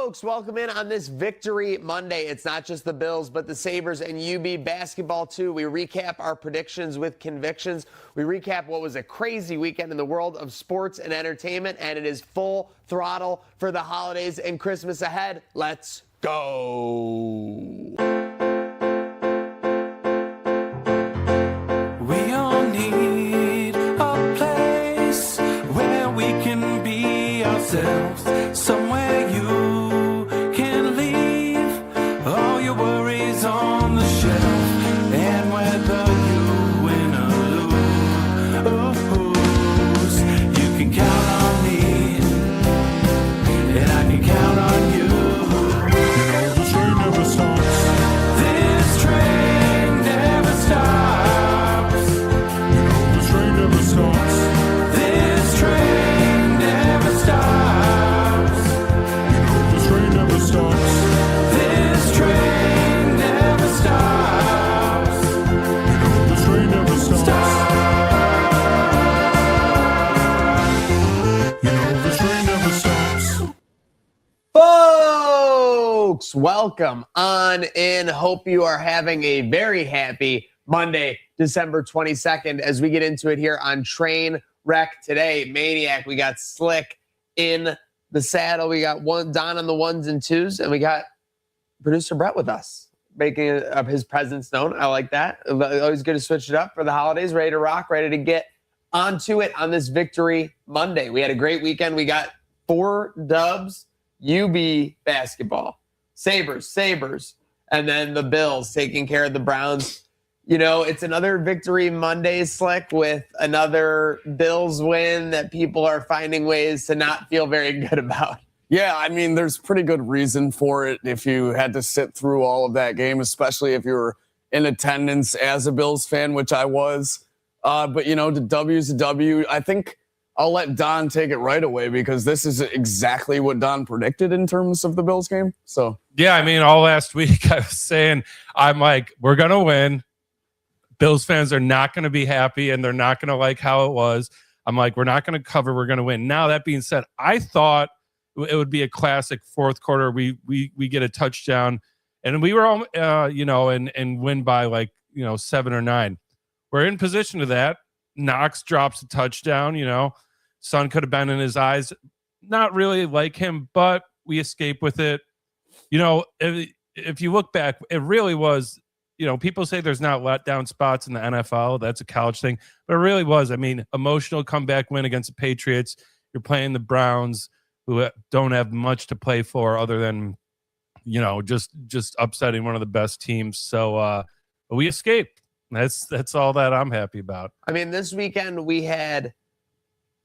Folks, welcome in on this Victory Monday. It's not just the Bills, but the Sabres and UB basketball, too. We recap our predictions with convictions. We recap what was a crazy weekend in the world of sports and entertainment, and it is full throttle for the holidays and Christmas ahead. Let's go. We all need a place where we can be ourselves, somewhere you can leave all your worries on the shelf, and whether you win or lose, you can count on me, and I can count on you. Folks, welcome on in. Hope you are having a very happy Monday, December 22nd, as we get into it here on Trainwreck today. Maniac, we got Slick in the saddle. We got Don on the ones and twos, and we got producer Brett with us, making his presence known. I like that. Always good to switch it up for the holidays. Ready to rock, ready to get onto it on this Victory Monday. We had a great weekend. We got 4 dubs. UB basketball, Sabres, and then the Bills taking care of the Browns. You know, it's another Victory Monday, Slick, with another Bills win that people are finding ways to not feel very good about. Yeah, I mean, there's pretty good reason for it if you had to sit through all of that game, especially if you were in attendance as a Bills fan, which I was. But, you know, the W's a W. I think I'll let Don take it right away because this is exactly what Don predicted in terms of the Bills game. So, yeah, I mean, all last week I was saying, I'm like, we're going to win. Bills fans are not going to be happy and they're not going to like how it was. I'm like, we're not going to cover. We're going to win. Now, that being said, I thought it would be a classic fourth quarter. We get a touchdown and we were, and win by 7 or 9. We're in position to that. Knox drops a touchdown, sun could have been in his eyes. Not really like him, but we escape with it. If you look back, it really was, people say there's not letdown spots in the NFL. That's a college thing, but it really was. I mean, emotional comeback win against the Patriots. You're playing the Browns, who don't have much to play for other than, just upsetting one of the best teams. So we escaped. That's all that I'm happy about. I mean, this weekend we had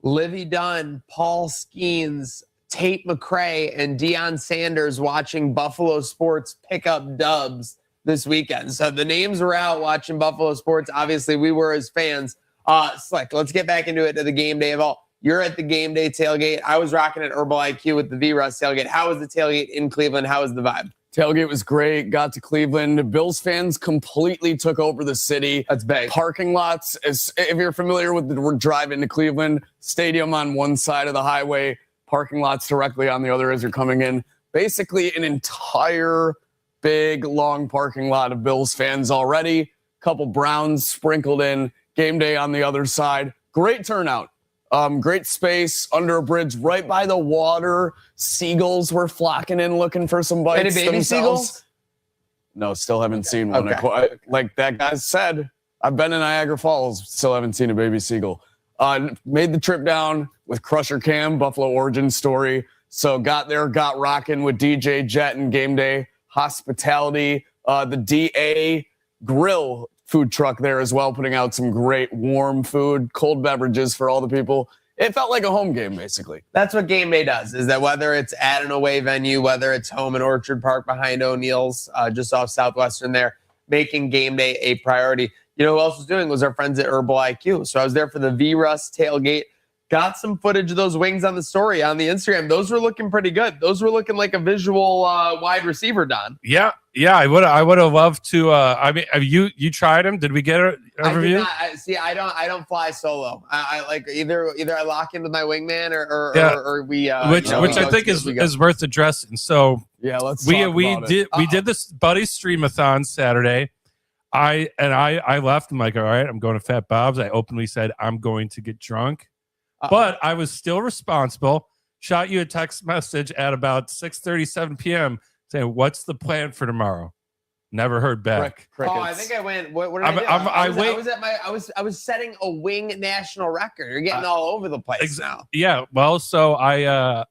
Livy Dunn, Paul Skeens, Tate McRae, and Deion Sanders watching Buffalo sports pick up dubs this weekend. So the names were out watching Buffalo sports. Obviously, we were as fans. Slick, let's get back into it to the game day of all. You're at the game day tailgate. I was rocking at Herbal IQ with the V-Russ tailgate. How was the tailgate in Cleveland? How was the vibe? Tailgate was great. Got to Cleveland. Bills fans completely took over the city. That's big. Parking lots. If you're familiar with the drive into Cleveland, stadium on one side of the highway, parking lots directly on the other as you're coming in. Basically an entire big, long parking lot of Bills fans already. Couple Browns sprinkled in. Game day on the other side. Great turnout. Great space under a bridge right by the water. Seagulls were flocking in looking for some bites. Any baby seagulls? No, still haven't seen one. Okay. Like that guy said, I've been in Niagara Falls, still haven't seen a baby seagull. Made the trip down with Crusher Cam, Buffalo origin story. So got there, got rocking with DJ Jet and Game Day Hospitality. The DA Grill food truck there as well, putting out some great warm food, cold beverages for all the people. It felt like a home game, basically. That's what Game Day does, is that whether it's at an away venue, whether it's home in Orchard Park behind O'Neill's, just off Southwestern there, making Game Day a priority. You know who else was doing was our friends at Herbal IQ. So I was there for the V-Russ tailgate. Got some footage of those wings on the story on the Instagram. Those were looking pretty good. Those were looking like a visual wide receiver, Don. Yeah. I would have loved to. I mean, have you tried them? Did we get a review? I don't fly solo. I like either I lock into my wingman or we. Which I think is worth addressing. So yeah, let's. We did this buddy streamathon Saturday. I left. I'm like, all right, I'm going to Fat Bob's. I openly said I'm going to get drunk. But I was still responsible. Shot you a text message at about 6:37 p.m. saying, "What's the plan for tomorrow?" Never heard back. Oh, I think I went. What did I do? I was setting a wing national record. You're getting all over the place now. Yeah. Well, so I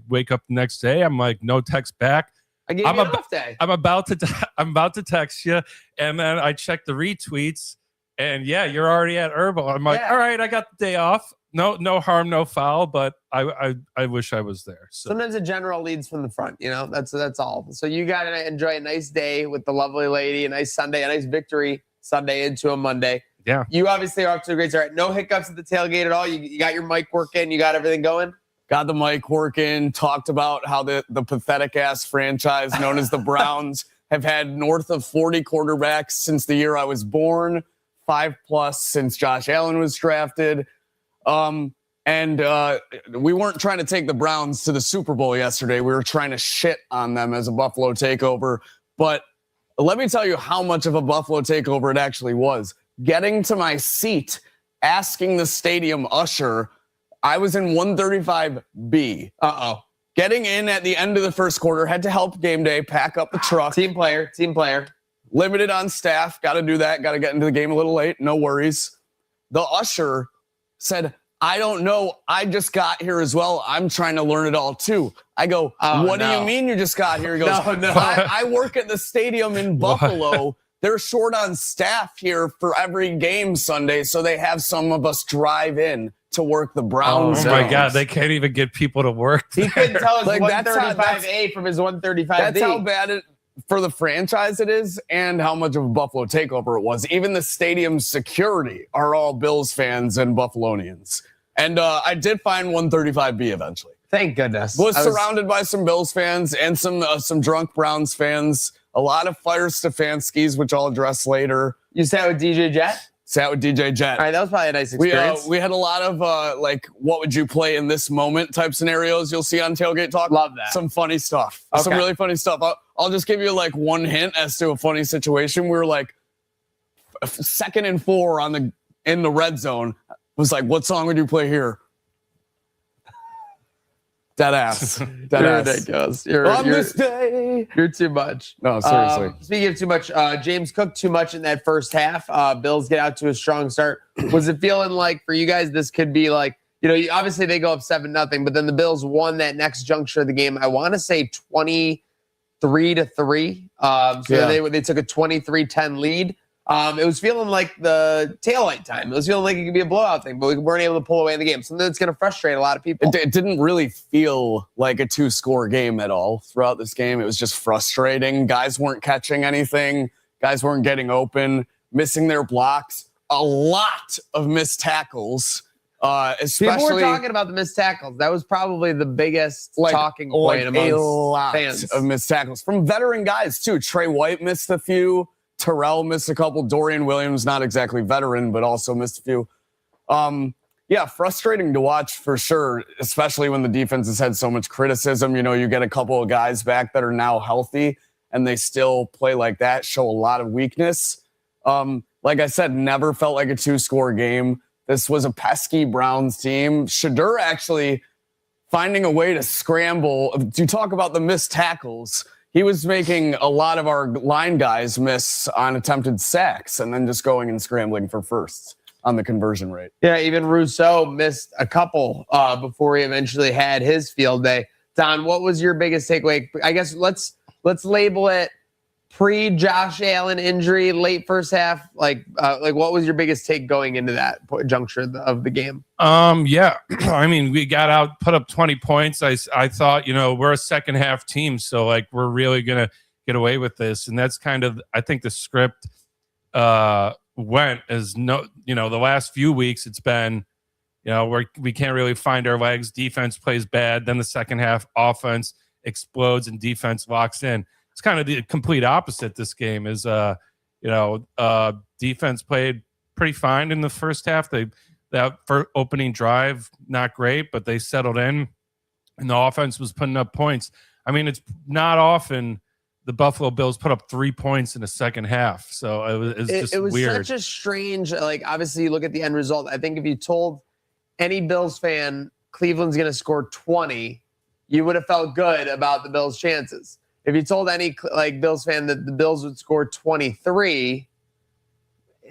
wake up the next day. I'm like, no text back. I gave you an off day. I'm about to text you, and then I check the retweets, and yeah, you're already at Herbal. I'm like, all right, I got the day off. No harm, no foul, but I wish I was there. So. Sometimes a general leads from the front, that's all. So you got to enjoy a nice day with the lovely lady, a nice Sunday, a nice victory Sunday into a Monday. Yeah. You obviously are off to a great start. No hiccups at the tailgate at all. You got your mic working. You got everything going? Got the mic working. Talked about how the pathetic-ass franchise known as the Browns have had north of 40 quarterbacks since the year I was born, 5+ since Josh Allen was drafted. And And we weren't trying to take the Browns to the Super Bowl yesterday. We were trying to shit on them as a Buffalo takeover. But let me tell you how much of a Buffalo takeover it actually was. Getting to my seat, asking the stadium usher, I was in 135B. Getting in at the end of the first quarter, had to help game day, pack up the truck. Team player. Limited on staff. Got to do that. Got to get into the game a little late. No worries. The usher said, I don't know. I just got here as well. I'm trying to learn it all too. I go, what do you mean you just got here? He goes, I work at the stadium in Buffalo. They're short on staff here for every game Sunday, so they have some of us drive in to work the Browns. Oh my God, they can't even get people to work. He couldn't tell us 135A from his 135B. That's how bad it for the franchise it is, and how much of a Buffalo takeover it was. Even the stadium's security are all Bills fans and Buffalonians. And I did find 135B eventually. Thank goodness. Was surrounded by some Bills fans and some drunk Browns fans. A lot of Fire Stefanskis, which I'll address later. You sat with DJ Jet? Sat with DJ Jet. All right, that was probably a nice experience. We had a lot of what would you play in this moment type scenarios you'll see on Tailgate Talk. Love that. Some funny stuff. Okay. Some really funny stuff. I'll just give you like one hint as to a funny situation. We were like 2nd and 4 in the red zone. Was like, what song would you play here? Dead ass. You're ridiculous. This day. You're too much. No, seriously. Speaking of too much, James cooked too much in that first half. Bills get out to a strong start. Was it feeling like for you guys this could be like, obviously they go up 7-0, but then the Bills won that next juncture of the game. I want to say 23-3. They took a 23-10 lead. It was feeling like the taillight time. It was feeling like it could be a blowout thing, but we weren't able to pull away in the game. Something that's going to frustrate a lot of people. It didn't really feel like a 2-score game at all throughout this game. It was just frustrating. Guys weren't catching anything. Guys weren't getting open, missing their blocks. A lot of missed tackles. Especially, people were talking about the missed tackles. That was probably the biggest talking point amongst a lot fans. of missed tackles from veteran guys too. Trey White missed a few. Terrell missed a couple. Dorian Williams, not exactly veteran, but also missed a few. Frustrating to watch for sure, especially when the defense has had so much criticism. You get a couple of guys back that are now healthy, and they still play like that, show a lot of weakness. Like I said, never felt like a 2-score game. This was a pesky Browns team. Shadur actually finding a way to scramble. To talk about the missed tackles, he was making a lot of our line guys miss on attempted sacks and then just going and scrambling for firsts on the conversion rate. Yeah, even Rousseau missed a couple before he eventually had his field day. Don, what was your biggest takeaway? I guess let's label it pre-Josh Allen injury, late first half. Like what was your biggest take going into that juncture of the game? Yeah, I mean, we got out, put up 20 points. I thought, we're a second half team, so like we're really gonna get away with this, and that's kind of, I think the script went as the last few weeks it's been, we can't really find our legs. Defense plays bad, then the second half offense explodes and defense locks in. It's kind of the complete opposite. This game is, defense played pretty fine in the first half. That first opening drive, not great, but they settled in, and the offense was putting up points. I mean, it's not often the Buffalo Bills put up 3 points in the second half, so it was weird. Such a strange. Obviously, you look at the end result. I think if you told any Bills fan Cleveland's going to score 20, you would have felt good about the Bills' chances. If you told any Bills fan that the Bills would score 23,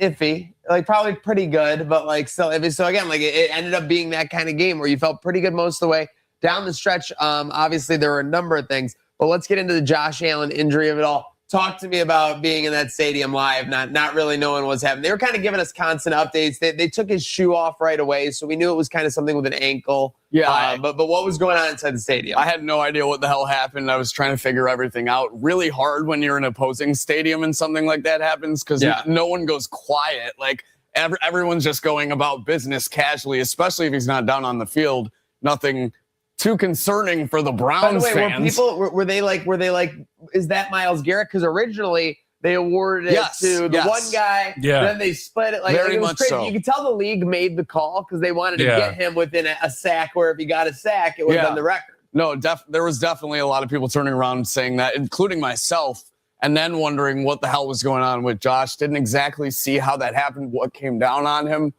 iffy, probably pretty good, but still iffy. So again, it ended up being that kind of game where you felt pretty good most of the way down the stretch. Obviously, there were a number of things, but let's get into the Josh Allen injury of it all. Talk to me about being in that stadium live, not really knowing what's happening. They were kind of giving us constant updates. They took his shoe off right away, so we knew it was kind of something with an ankle. Yeah. But what was going on inside the stadium? I had no idea what the hell happened. I was trying to figure everything out. Really hard when you're in an opposing stadium and something like that happens because no one goes quiet. Everyone's just going about business casually, especially if he's not down on the field. Nothing too concerning for the Browns By the way, fans. were they like, is that Myles Garrett? Because originally they awarded it to the one guy. Yeah. Then they split it. Like, Very it was much crazy. so. You could tell the league made the call because they wanted to get him within a sack, where if he got a sack, it would have been the record. No, there was definitely a lot of people turning around and saying that, including myself, and then wondering what the hell was going on with Josh. Didn't exactly see how that happened, what came down on him.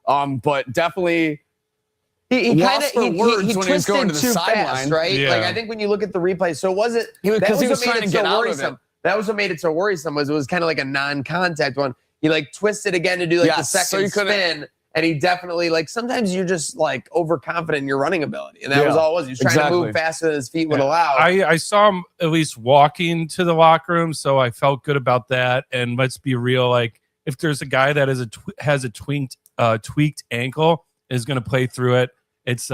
But definitely he lost for words when he was going to the too sideline, fast, right? Yeah. Like, I think when you look at the replay, so was it because he was trying to get out of it. That was what made it so worrisome. Was it was kind of like a non-contact one. He like twisted again to do like the second spin, and he definitely like sometimes you're just like overconfident in your running ability, and that was all it was. He was trying to move faster than his feet would allow. I saw him at least walking to the locker room, so I felt good about that. And let's be real, like if there's a guy that has a tweaked ankle, is going to play through it. It's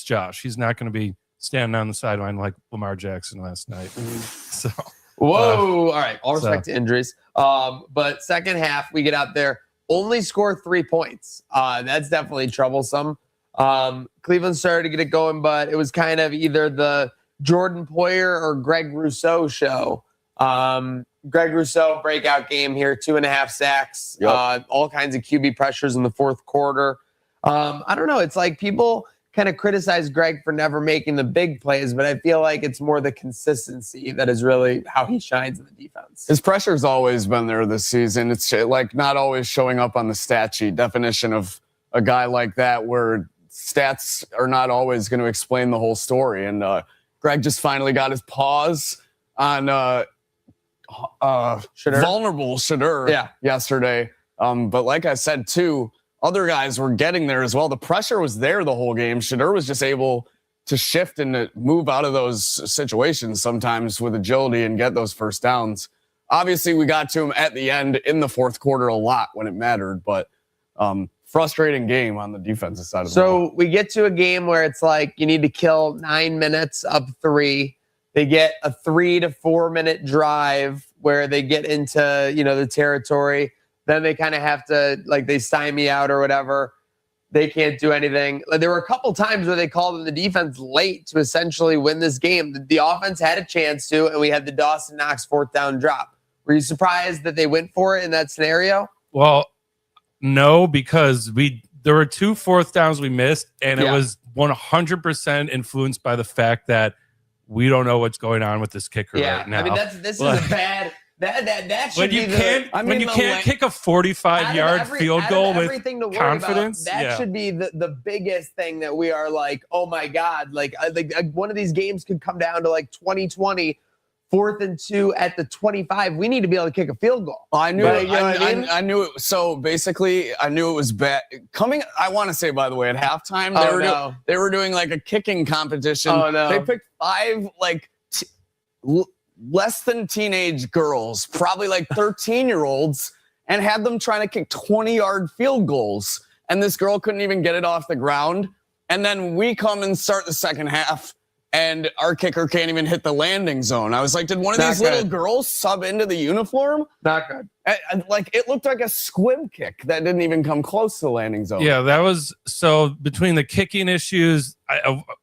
Josh. He's not going to be standing on the sideline like Lamar Jackson last night. So. Whoa! All right, all respect to injuries. But second half, we get out there, only score 3 points. That's definitely troublesome. Cleveland started to get it going, but it was kind of either the Jordan Poyer or Greg Rousseau show. Greg Rousseau breakout game here, 2.5 sacks, all kinds of QB pressures in the fourth quarter. I don't know. It's like people kind of criticize Greg for never making the big plays, but I feel like it's more the consistency that is really how he shines in the defense. His pressure's always been there this season. It's like not always showing up on the stat sheet. Definition of a guy like that, where stats are not always going to explain the whole story. And Greg just finally got his paws on vulnerable Shedeur yesterday. But like I said, too, other guys were getting there as well. The pressure was there the whole game. Shedeur was just able to shift and to move out of those situations sometimes with agility and get those first downs. Obviously, we got to him at the end in the fourth quarter a lot when it mattered, but frustrating game on the defensive side of the ball. So we get to a game where it's like you need to kill 9 minutes up 3. They get a 3 to 4 minute drive where they get into, the territory. Then they kind of have to, like, they stymie out or whatever. They can't do anything. There were a couple times where they called in the defense late to essentially win this game. The offense had a chance to, and we had the Dawson Knox 4th down drop. Were you surprised that they went for it in that scenario? Well, no, because there were 2 4th downs we missed, and it was 100% influenced by the fact that we don't know what's going on with this kicker right now. I mean, this is a bad. That should be when you can't kick a 45-yard field goal with confidence. That should be the biggest thing that we are like, oh my God, like one of these games could come down to like 2020, 4th and 2 at the 25. We need to be able to kick a field goal. I knew it. I knew it. So basically, I knew it was bad. I want to say, by the way, at halftime, they were doing like a kicking competition. Oh, no. They picked 5 less than teenage girls, probably like 13-year-olds, and had them trying to kick 20-yard field goals. And this girl couldn't even get it off the ground. And then we come and start the second half, and our kicker can't even hit the landing zone. I was like, did one of these little girls sub into the uniform? Not good. It looked like a squib kick that didn't even come close to the landing zone. Yeah, that was so between the kicking issues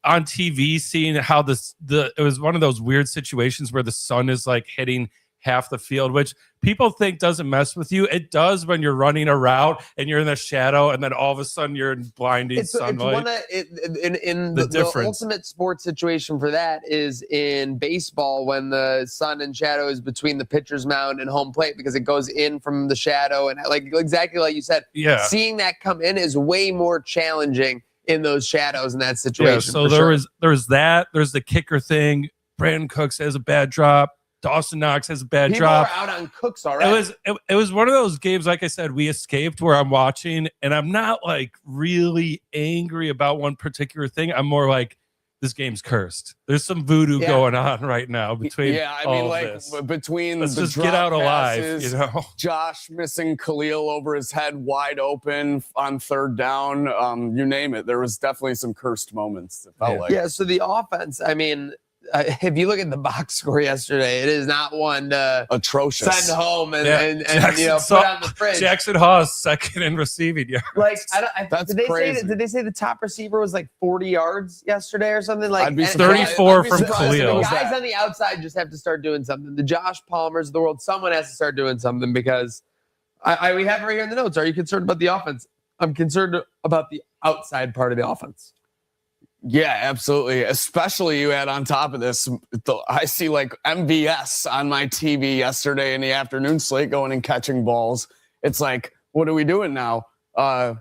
on TV, seeing how it was one of those weird situations where the sun is like hitting half the field, which people think doesn't mess with you. It does when you're running a route and you're in the shadow, and then all of a sudden you're in blinding sunlight. The ultimate sports situation for that is in baseball when the sun and shadow is between the pitcher's mound and home plate, because it goes in from the shadow, and like exactly like you said, seeing that come in is way more challenging in those shadows in that situation. Yeah, so there's that. There's the kicker thing. Brandon Cooks has a bad drop. Dawson Knox has a bad drop. People are out on Cooks already. It was one of those games, like I said, we escaped, where I'm watching and I'm not like really angry about one particular thing. I'm more like, this game's cursed. There's some voodoo going on right now between between let's the just get out passes, alive, Josh missing Khalil over his head wide open on 3rd down, you name it. There was definitely some cursed moments. It felt like. Yeah, so the offense, I mean, if you look at the box score yesterday, it is not one to Atrocious. send home and, Yeah. and Jackson, put on the fridge. Jackson Hawes second in receiving yards. Like, That's crazy. Did they say the top receiver was like 40 yards yesterday or something? Like, I'd be and- surprised. 34 I'd be from surprised if it Khalil. was Guys that. on the outside just have to start doing something. The Josh Palmers of the world, someone has to start doing something because we have it right here in the notes. Are you concerned about the offense? I'm concerned about the outside part of the offense. Yeah, absolutely. Especially you had on top of this, I see like MVS on my TV yesterday in the afternoon slate going and catching balls. It's like, what are we doing now? I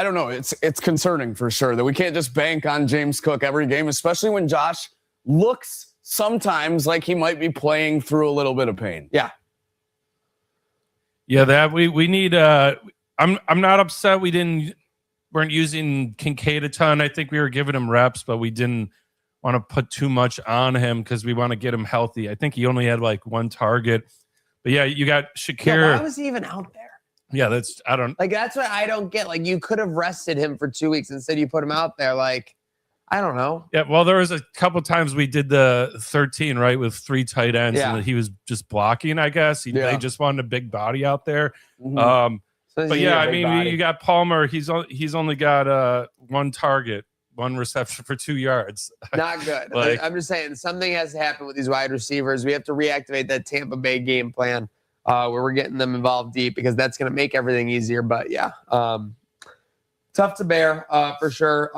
don't know. It's concerning for sure that we can't just bank on James Cook every game, especially when Josh looks sometimes like he might be playing through a little bit of pain. Yeah. Yeah, that we need. I'm not upset weren't using Kincaid a ton. I think we were giving him reps, but we didn't want to put too much on him because we want to get him healthy. I think he only had like one target. But yeah, you got Shakir. Yeah, why was he even out there? Yeah, that's what I don't get. Like, you could have rested him for 2 weeks. Instead, you put him out there. Like, I don't know. Yeah, well, there was a couple times we did the 13, right, with 3 tight ends, Yeah. and he was just blocking, I guess. They just wanted a big body out there. Mm-hmm. But yeah, I mean, you got Palmer. He's only got one target, 1 reception for 2 yards. Not good. Like- I'm just saying something has to happen with these wide receivers. We have to reactivate that Tampa Bay game plan where we're getting them involved deep because that's going to make everything easier. But yeah, tough to bear for sure.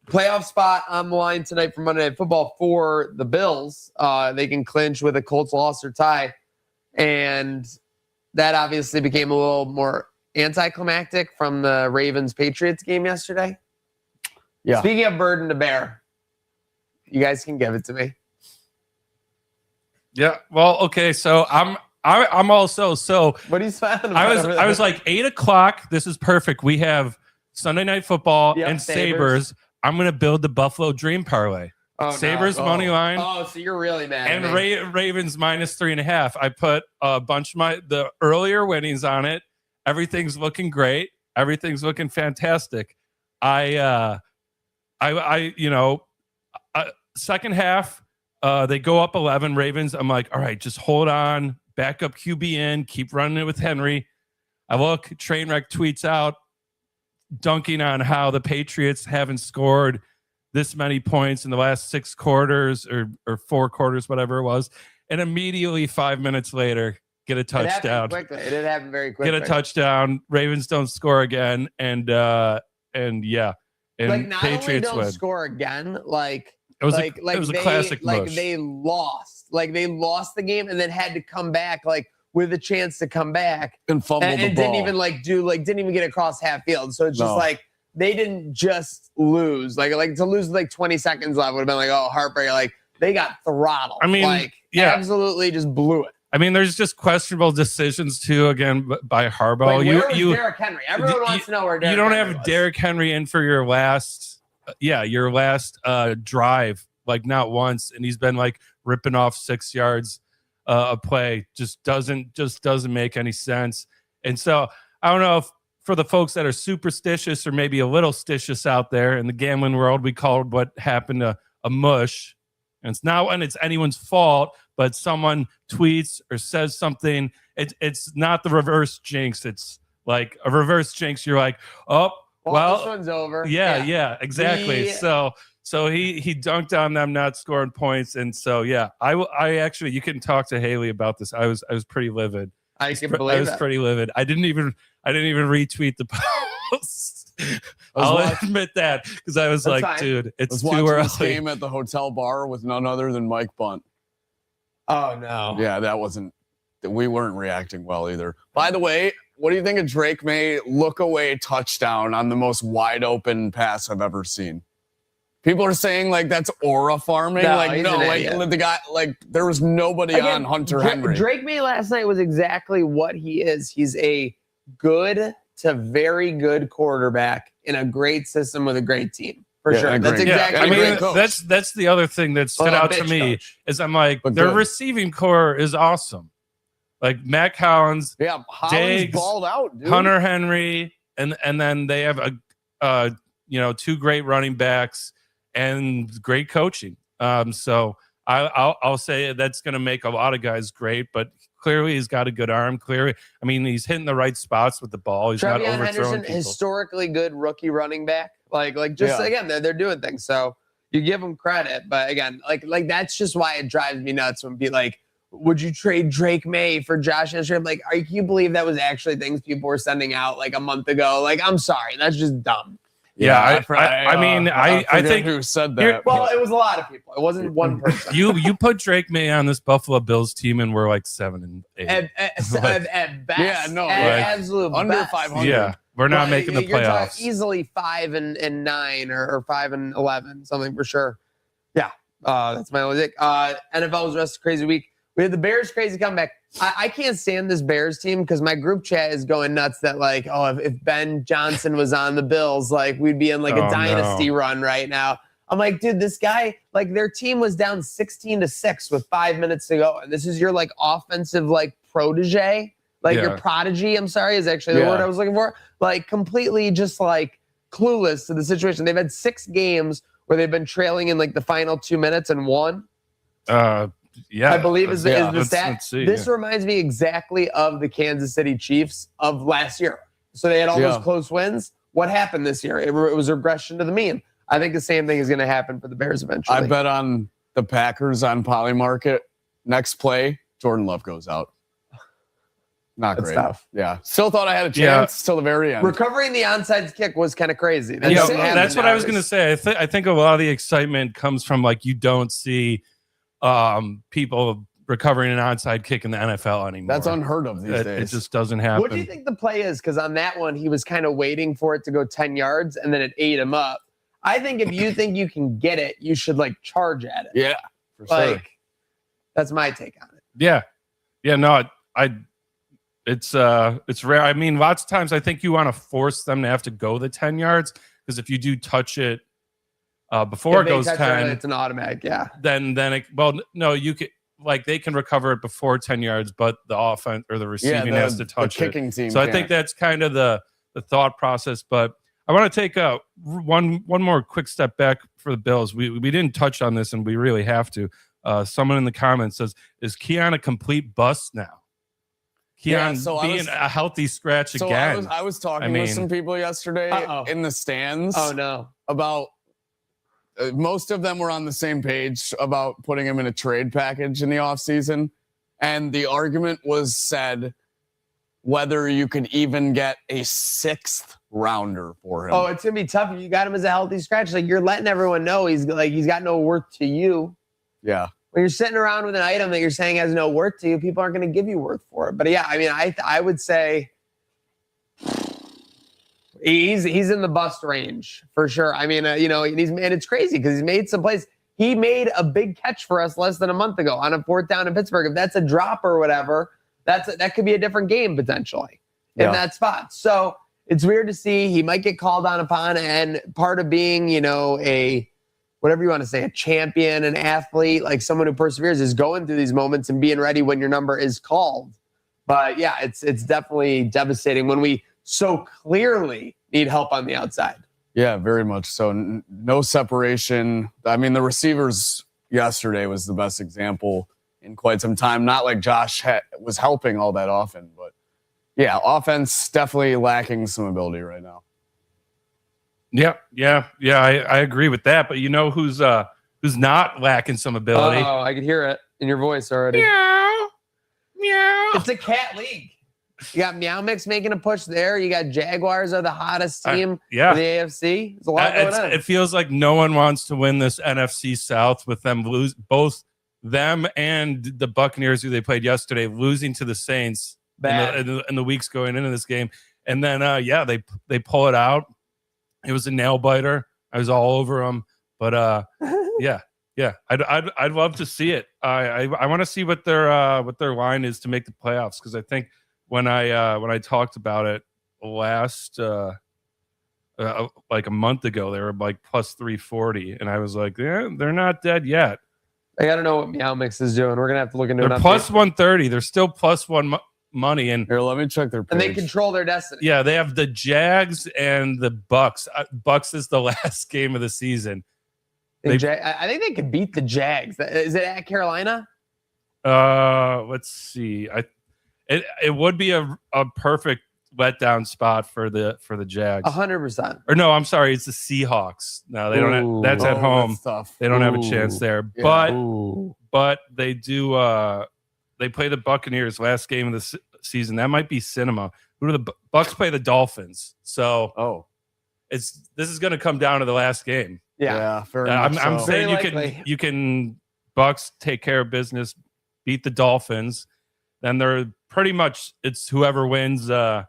Playoff spot on the line tonight for Monday Night Football for the Bills. They can clinch with a Colts loss or tie. And that obviously became a little more anticlimactic from the Ravens-Patriots game yesterday. Yeah. Speaking of burden to bear, you guys can give it to me. Yeah. Well, okay. So I'm also What are you smiling about? I was like 8:00. This is perfect. We have Sunday Night Football Yep, and Sabres. Sabres. I'm gonna build the Buffalo Dream parlay. Oh, no. Sabres money line. Oh, so you're really mad. And at me. Ravens -3.5. I put a bunch of the earlier winnings on it. Everything's looking great. Everything's looking fantastic. Second half, they go up 11 Ravens. I'm like, all right, just hold on, back up QB in, keep running it with Henry. I look, Trainwreck tweets out, dunking on how the Patriots haven't scored this many points in the last 6 quarters or 4 quarters, whatever it was. And immediately 5 minutes later, get a touchdown. It did happen very quickly. Get a touchdown. Ravens don't score again. And yeah. And Like, not Patriots only don't win. score again, like It was like it was a they, classic like mush. they lost. Like they lost the game and then had to come back like with a chance to come back And fumble and the ball. didn't even get across half field. So it's just No. like they didn't just lose. Like to lose with like 20 seconds left would have been like, oh, heartbreak. Like they got throttled. I mean, like yeah. absolutely just blew it. I mean, there's just questionable decisions too. Again, by Harbaugh. Like, where was Derrick Henry? Everyone you- wants to know where Derrick you don't Henry have was. Derrick Henry in for your last drive, like not once, and he's been like ripping off 6 yards a play. Just doesn't make any sense. And so I don't know if for the folks that are superstitious or maybe a little stitious out there in the gambling world, we call what happened a mush. And it's not when it's anyone's fault, but someone tweets or says something. It's not the reverse jinx. It's like a reverse jinx. You're like, oh, well, this one's over. yeah, exactly. So he dunked on them not scoring points, and so yeah, I actually, you can talk to Haley about this. I was pretty livid. I can I believe was that. pretty livid. I didn't even retweet the post. I'll admit that because I was That's like, fine. dude, it's was too watching this early. game at the hotel bar with none other than Mike Bunt. Oh no. Yeah, we weren't reacting well either. By the way, what do you think of Drake May look away touchdown on the most wide open pass I've ever seen? People are saying like that's aura farming. No, like he's no, an like idiot. the guy, like there was nobody on Hunter Henry. Drake May last night was exactly what he is. He's a good to very good quarterback in a great system with a great team. For Yeah, I sure. agree. That's Yeah, exactly I and what great mean, coach. that's the other thing that stood Well, out to bitch me coach. is I'm like, But their good. receiving core is awesome. Like Mac Hollins, Yeah, Hollins Diggs, balled out, dude. Hunter Henry, and then they have 2 great running backs and great coaching. So I'll say that's going to make a lot of guys great, but clearly he's got a good arm. Clearly, I mean, he's hitting the right spots with the ball. He's not Trevion overthrowing Henderson, people. historically good rookie running back. Again, they're doing things. So you give them credit, but again, like that's just why it drives me nuts when people like, would you trade Drake May for Josh Henderson? I'm like, can you believe that was actually things people were sending out like a month ago? Like, I'm sorry, that's just dumb. I think who said that. Well, it was a lot of people. It wasn't one person. you put Drake May on this Buffalo Bills team, and we're like 7 and 8 at best. Yeah, no, at absolute under best. 500. Yeah, we're not making the You're playoffs. talking easily 5 and 9 or 5 and 11, something for sure. Yeah, that's my only take. NFL's rest of crazy week. We had the Bears crazy comeback. I can't stand this Bears team because my group chat is going nuts that like, if Ben Johnson was on the Bills, like we'd be in like a dynasty run right now. I'm like, dude, this guy, like their team was down 16-6 with 5 minutes to go. And this is your like offensive like protege, like your prodigy, I'm sorry, is actually the word I was looking for. Like completely just like clueless to the situation. They've had 6 games where they've been trailing in like the final 2 minutes and won. Yeah, I believe is the stat. Let's see, this reminds me exactly of the Kansas City Chiefs of last year. So they had all those close wins. What happened this year? It was a regression to the mean. I think the same thing is going to happen for the Bears eventually. I bet on the Packers on Polymarket. Next play, Jordan Love goes out. Not That's great. tough. Yeah. Still thought I had a chance till the very end. Recovering the onside kick was kind of crazy. That's what I was going to say. I think a lot of the excitement comes from like you don't see people recovering an onside kick in the NFL anymore. That's unheard of these days. It just doesn't happen. What do you think the play is? Because on that one, he was kind of waiting for it to go 10 yards, and then it ate him up. I think if you think you can get it, you should like charge at it. Yeah, for sure. That's my take on it. Yeah. No, it's rare. I mean, lots of times I think you want to force them to have to go the 10 yards because if you do touch it before it goes 10, it's an automatic. Yeah. Then you could like they can recover it before 10 yards, but the offense or the receiving has to touch the kicking it. Team so I think that's kind of the thought process. But I want to take one more quick step back for the Bills. We didn't touch on this, and we really have to. Someone in the comments says, "Is Keon a complete bust now?" Keon being a healthy scratch again. I was talking with some people yesterday in the stands. Oh no! About most of them were on the same page about putting him in a trade package in the offseason. And the argument was said whether you could even get a 6th rounder for him. Oh, it's going to be tough if you got him as a healthy scratch. Like you're letting everyone know he's got no worth to you. Yeah. When you're sitting around with an item that you're saying has no worth to you, people aren't going to give you worth for it. But yeah, I mean, I would say he's in the bust range for sure. I mean, and it's crazy because he's made some plays. He made a big catch for us less than a month ago on a 4th down in Pittsburgh. If that's a drop or whatever, that could be a different game potentially in that spot. So it's weird to see. He might get called on upon, and part of being, a whatever you want to say, a champion, an athlete, like someone who perseveres, is going through these moments and being ready when your number is called. But yeah, it's definitely devastating when we so clearly need help on the outside. Yeah, very much so. No separation. I mean, the receivers yesterday was the best example in quite some time. Not like Josh was helping all that often, but yeah, offense definitely lacking some ability right now. Yeah. I agree with that. But you know who's not lacking some ability? Oh, I could hear it in your voice already. Meow. It's a cat league. You got Meow Mix making a push there. You got Jaguars are the hottest team in the AFC. There's a lot going on. It feels like no one wants to win this NFC South with them lose both them and the Buccaneers who they played yesterday losing to the Saints in the weeks going into this game. And then they pull it out. It was a nail biter. I was all over them. But I'd love to see it. I want to see what their line is to make the playoffs, because I think when I talked about it last like a month ago, they were like plus 340, and I was like, they're not dead yet. I got to know what Meow Mix is doing. We're gonna have to look into it. They're plus 130. They're still plus one money, and here, let me check their page. And they control their destiny. Yeah, they have the Jags and the Bucks. Bucks is the last game of the season. I think they could beat the Jags. Is it at Carolina? Let's see. It would be a perfect letdown spot for the Jags. 100%. Or no, I'm sorry, it's the Seahawks. No, they don't have, that's at home. That's tough. They don't have a chance there. Yeah. But they do they play the Buccaneers last game of the season. That might be cinema. Who do the Bucks play the Dolphins? So this is going to come down to the last game. Yeah. I'm saying you can Bucks take care of business, beat the Dolphins, then they're pretty much it's whoever wins that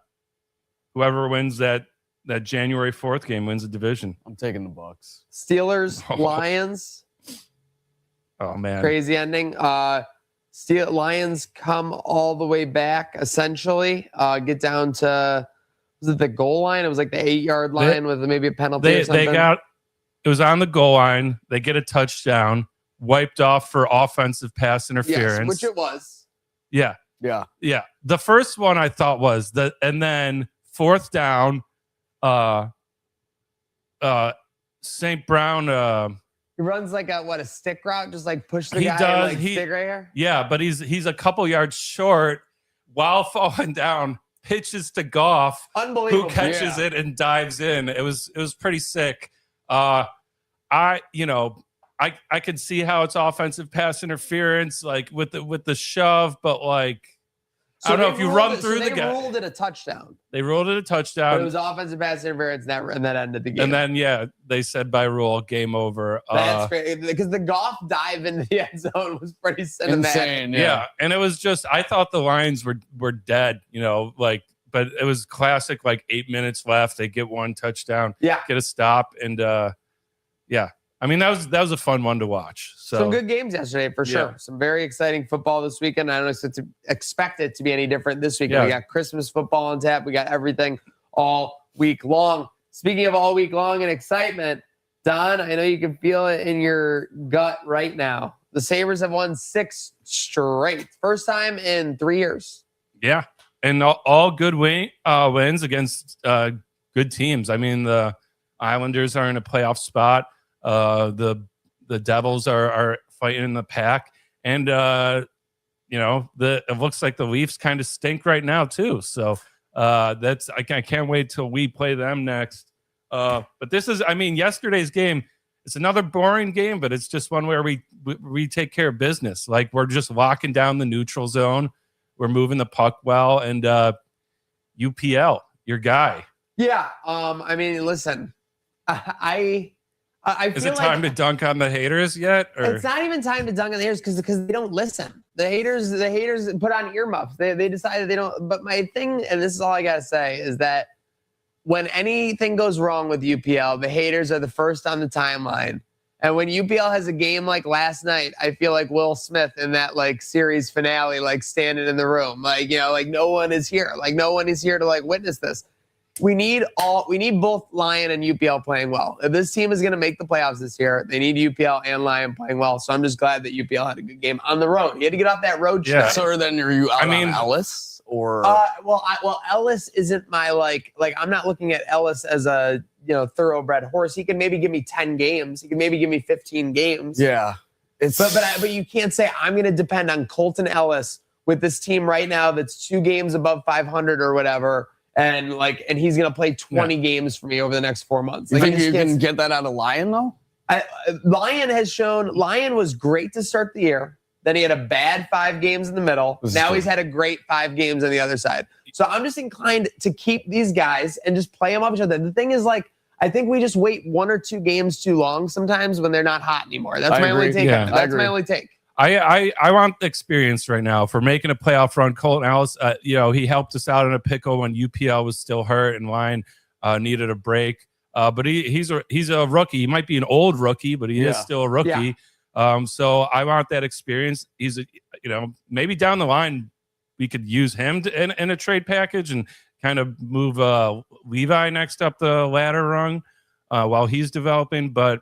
January 4th game wins the division. I'm taking the Bucks. Steelers, Lions. Oh man. Crazy ending. Lions come all the way back essentially. Get down to was it the goal line? It was like the 8-yard line with maybe a penalty or something. It was on the goal line. They get a touchdown, wiped off for offensive pass interference. Yes, which it was. Yeah. Yeah. The first one I thought was and then fourth down, St. Brown. He runs like a stick route, just like push the guy and stick right here. Yeah, but he's a couple yards short while falling down. Pitches to Goff, unbelievable, who catches it and dives in. It was pretty sick. I could see how it's offensive pass interference, like with the shove, but like I don't know if you run through the guy. They ruled it a touchdown. They ruled it a touchdown. But it was offensive pass interference, and that ended the game. And then they said by rule, game over. That's great because the Goff dive into the end zone was pretty cinematic. Insane, yeah. And it was just I thought the Lions were dead, but it was classic. Like 8 minutes left, they get one touchdown, get a stop, and I mean, that was a fun one to watch. So some good games yesterday for sure. Some very exciting football this weekend. I don't expect it to be any different this weekend. We got Christmas football on tap. We got everything all week long. Speaking of all week long and excitement, Don, I know you can feel it in your gut right now. The Sabres have won 6 straight. First time in 3 years. Yeah, and all good wins against good teams. I mean, the Islanders are in a playoff spot. The Devils are fighting in the pack, and it looks like the Leafs kind of stink right now too. So I can't wait till we play them next. But this is, I mean, yesterday's game. It's another boring game, but it's just one where we take care of business. Like we're just locking down the neutral zone. We're moving the puck well, and UPL, your guy. Yeah. I mean, listen, Is it time to dunk on the haters yet? Or? It's not even time to dunk on the haters because they don't listen. The haters put on earmuffs. They decided they don't. But my thing, and this is all I gotta say, is that when anything goes wrong with UPL, the haters are the first on the timeline. And when UPL has a game like last night, I feel like Will Smith in that like series finale, like standing in the room, like no one is here, no one is here to like witness this. We need both Lion and UPL playing well. If this team is going to make the playoffs this year, they need UPL and Lion playing well. So I'm just glad that UPL had a good game on the road. You had to get off that road trip. So then are you out on Ellis or? Well, Ellis isn't my like I'm not looking at Ellis as a thoroughbred horse. He can maybe give me 10 games. He can maybe give me 15 games. Yeah, but you can't say I'm going to depend on Colton Ellis with this team right now that's 2 games above 500 or whatever. And he's gonna play 20 games for me over the next 4 months. You think you can get that out of Lion though? Lion was great to start the year. Then he had a bad 5 games in the middle. Now he's had a great 5 games on the other side. So I'm just inclined to keep these guys and just play them off each other. The thing is, I think we just wait 1 or 2 games too long sometimes when they're not hot anymore. That's my only take. That's my only take. I want experience right now for making a playoff run. Colton Ellis, he helped us out in a pickle when UPL was still hurt and Lion needed a break. But he's a rookie. He might be an old rookie, but he is still a rookie. Yeah. So I want that experience. He's maybe down the line we could use him in a trade package and kind of move Levi next up the ladder rung while he's developing. But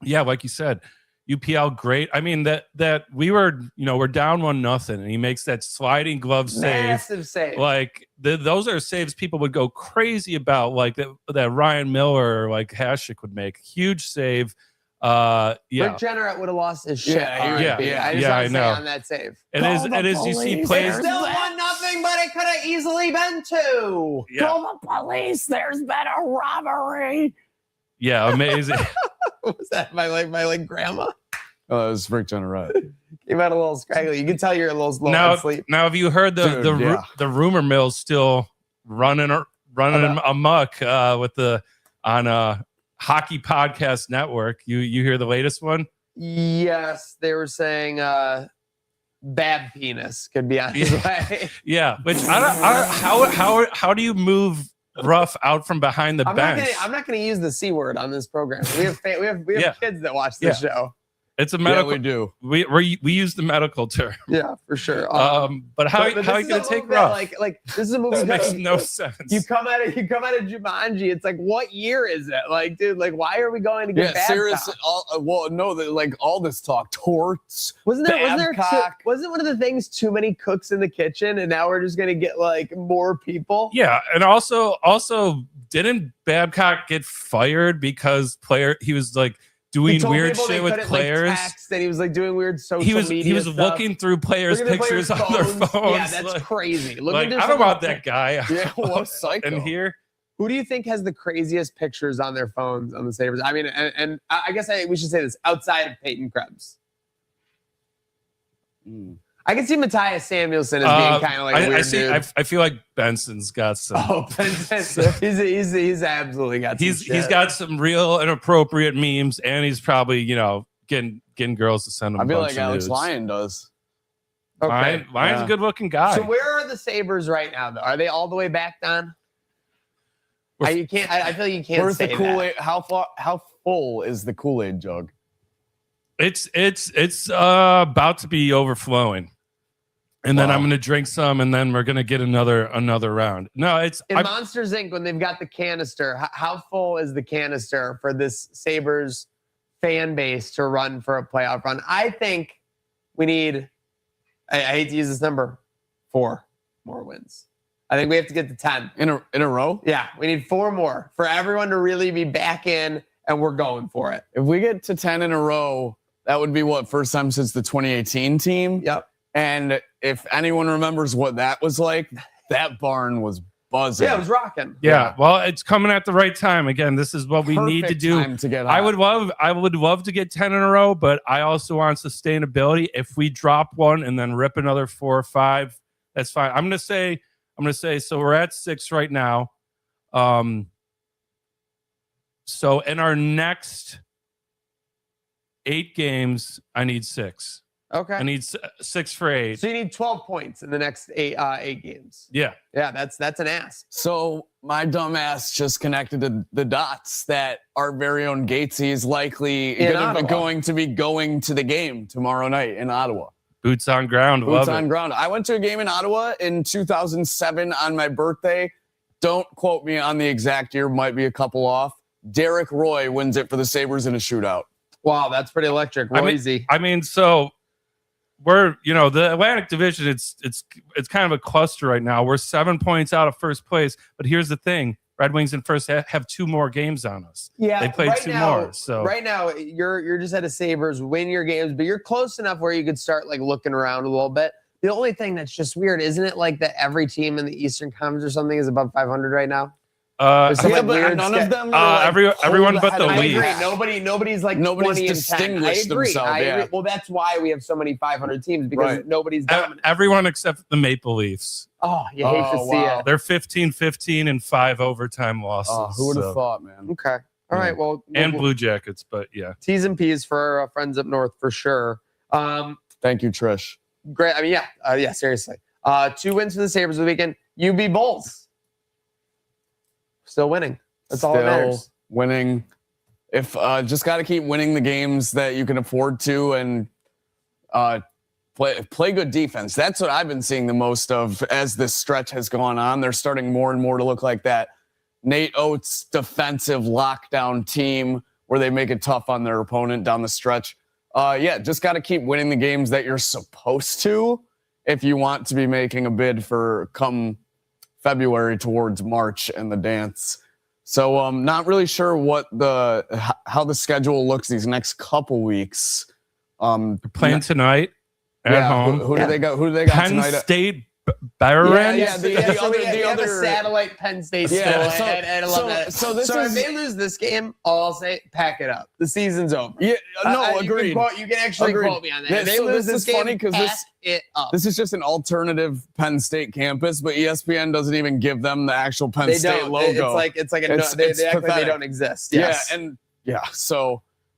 yeah, like you said. UPL great. I mean that we were we're down 1-0 and he makes that sliding glove save. Massive save. Like those are saves people would go crazy about, like that Ryan Miller or like Hasek would make. Huge save. Yeah, Rick Jenner would have lost his shit. Yeah, yeah, I just yeah, want I to say know. on that save. It is. You see plays. It's still 1-0, but it could have easily been 2. Yeah. Call the police. There's been a robbery. Yeah, amazing. What was that? My grandma? Oh, it was Rick Jenner, right? Came out a little scraggly. You can tell you're a little slow now, on sleep. now, have you heard the rumor mill's still running amok with the on Hockey Podcast Network? You hear the latest one? Yes, they were saying bad penis could be on his way. Yeah, which how do you move Ruff out from behind the bench? I'm not gonna use the C word on this program. We have kids that watch this show. It's a medical. Yeah, we do. We use the medical term. Yeah, for sure. But how are you gonna take Ruff? Like this is a movie This that makes no sense. You come out of Jumanji. It's like, what year is it? Like, dude, like, why are we going to get seriously. All this talk, torts. Wasn't one of the things too many cooks in the kitchen, and now we're just gonna get like more people? Yeah, and also didn't Babcock get fired because he was like doing weird shit with players? Like, text, and he was like doing weird social media. He was stuff. looking through players' pictures on their phones. Yeah, that's crazy. I don't want that guy. Yeah, what psycho. And here, who do you think has the craziest pictures on their phones on the Sabres? I mean, and I guess we should say this outside of Peyton Krebs. I can see Matthias Samuelsson as being kind of like a weird dude. I feel like Benson's got some. Oh, Benson. he's absolutely got some shit. He's got some real inappropriate memes, and he's probably getting girls to send him. I feel like Alex Lyon does. Okay. Lyon's a good looking guy. So where are the Sabres right now, though? Are they all the way back down? I feel like you can't. Where's say the Kool-Aid? that. How full is the Kool-Aid jug? It's about to be overflowing, and then I'm gonna drink some, and then we're gonna get another round. No, it's in Monsters Inc. when they've got the canister. How full is the canister for this Sabres fan base to run for a playoff run? I think we need. I hate to use this number, 4 more wins. I think we have to get to 10 in a row. Yeah, we need 4 more for everyone to really be back in, and we're going for it. If we get to 10 in a row. That would be first time since the 2018 team. Yep. And if anyone remembers what that was like, that barn was buzzing. Yeah, it was rocking. Yeah. Well, it's coming at the right time. Again, this is what we need to do. Time to get I would love to get 10 in a row, but I also want sustainability. If we drop one and then rip another 4 or 5, that's fine. I'm gonna say so we're at 6 right now. So in our next 8 games, I need 6. Okay. I need 6 for 8. So you need 12 points in the next 8 games. Yeah. Yeah, that's an ass. So my dumb ass just connected to the dots that our very own Gatesy is likely going to be going to the game tomorrow night in Ottawa. Boots on ground. Boots on ground. I went to a game in Ottawa in 2007 on my birthday. Don't quote me on the exact year. Might be a couple off. Derek Roy wins it for the Sabres in a shootout. Wow, that's pretty electric. Royzy. I mean, so we're the Atlantic Division. It's kind of a cluster right now. We're 7 points out of first place, but here's the thing: Red Wings in first have 2 more games on us. Yeah, they played 2 more. So right now you're just at a Sabres win your games, but you're close enough where you could start like looking around a little bit. The only thing that's just weird, isn't it? Like that every team in the Eastern Conference or something is above 500 right now. But none of them. Everyone but the Leafs. I agree. Nobody's like nobody's distinguished themselves. I agree. Well, that's why we have so many 500 teams because nobody's dominant. Everyone except the Maple Leafs. Oh, you hate to see it. They're 15-15 and 5 overtime losses. Oh, who would have thought, man? Okay. All right. Well, and Blue Jackets, but yeah. T's and P's for our friends up north for sure. Thank you, Trish. Great. I mean, yeah, seriously. 2 wins for the Sabres this weekend. UB Bulls. Still winning. That's all that matters. Winning. If just got to keep winning the games that you can afford to and play good defense. That's what I've been seeing the most of as this stretch has gone on. They're starting more and more to look like that Nate Oates defensive lockdown team where they make it tough on their opponent down the stretch. Just got to keep winning the games that you're supposed to if you want to be making a bid for come February towards March and the dance. So I'm not really sure how the schedule looks these next couple weeks. Playing tonight at home. Who do they got? Who do they got Penn tonight? State Barons. We have a satellite Penn State still at 11. So if they lose this game, I'll say pack it up. The season's over. Yeah, no, agreed. You can actually quote me on that. If they lose this game, funny because this is just an alternative Penn State campus, but ESPN doesn't even give them the actual Penn State logo. It's like they don't exist. Yes.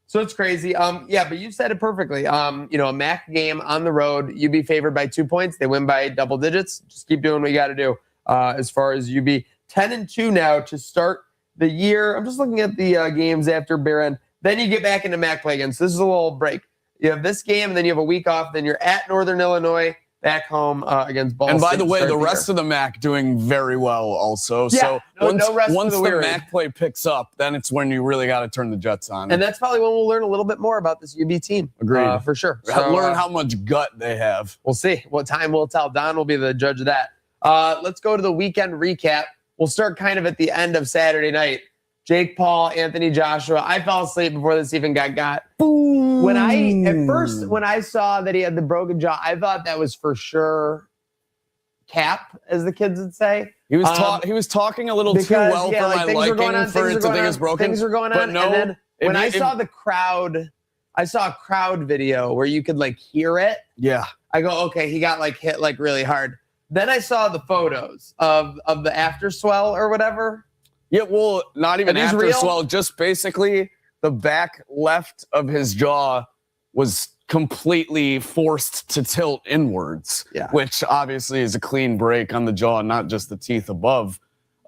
So it's crazy. But you said it perfectly. A MAC game on the road, UB favored by 2 points. They win by double digits. Just keep doing what you got to do. As far as UB, 10-2 now to start the year. I'm just looking at the games after Bear End. Then you get back into MAC play again. So this is a little break. You have this game, and then you have a week off. Then you're at Northern Illinois, back home against Ball State. And by the way, the rest of the MAC doing very well also. Yeah, so once the MAC play picks up, then it's when you really got to turn the Jets on. And that's probably when we'll learn a little bit more about this UB team. Agreed. For sure. Learn how much gut they have. We'll see. What time will tell. Don will be the judge of that. Let's go to the weekend recap. We'll start kind of at the end of Saturday night. Jake Paul, Anthony Joshua. I fell asleep before this even got. Boom. When I saw that he had the broken jaw, I thought that was for sure cap, as the kids would say. He was talking a little too well for my liking for it to think it's broken. Things were going on. No, and then when I saw the crowd, I saw a crowd video where you could hear it. Yeah. I go, okay, he got hit really hard. Then I saw the photos of the after swell or whatever. Yeah, well, not even after swell, just basically the back left of his jaw was completely forced to tilt inwards, which obviously is a clean break on the jaw, not just the teeth above.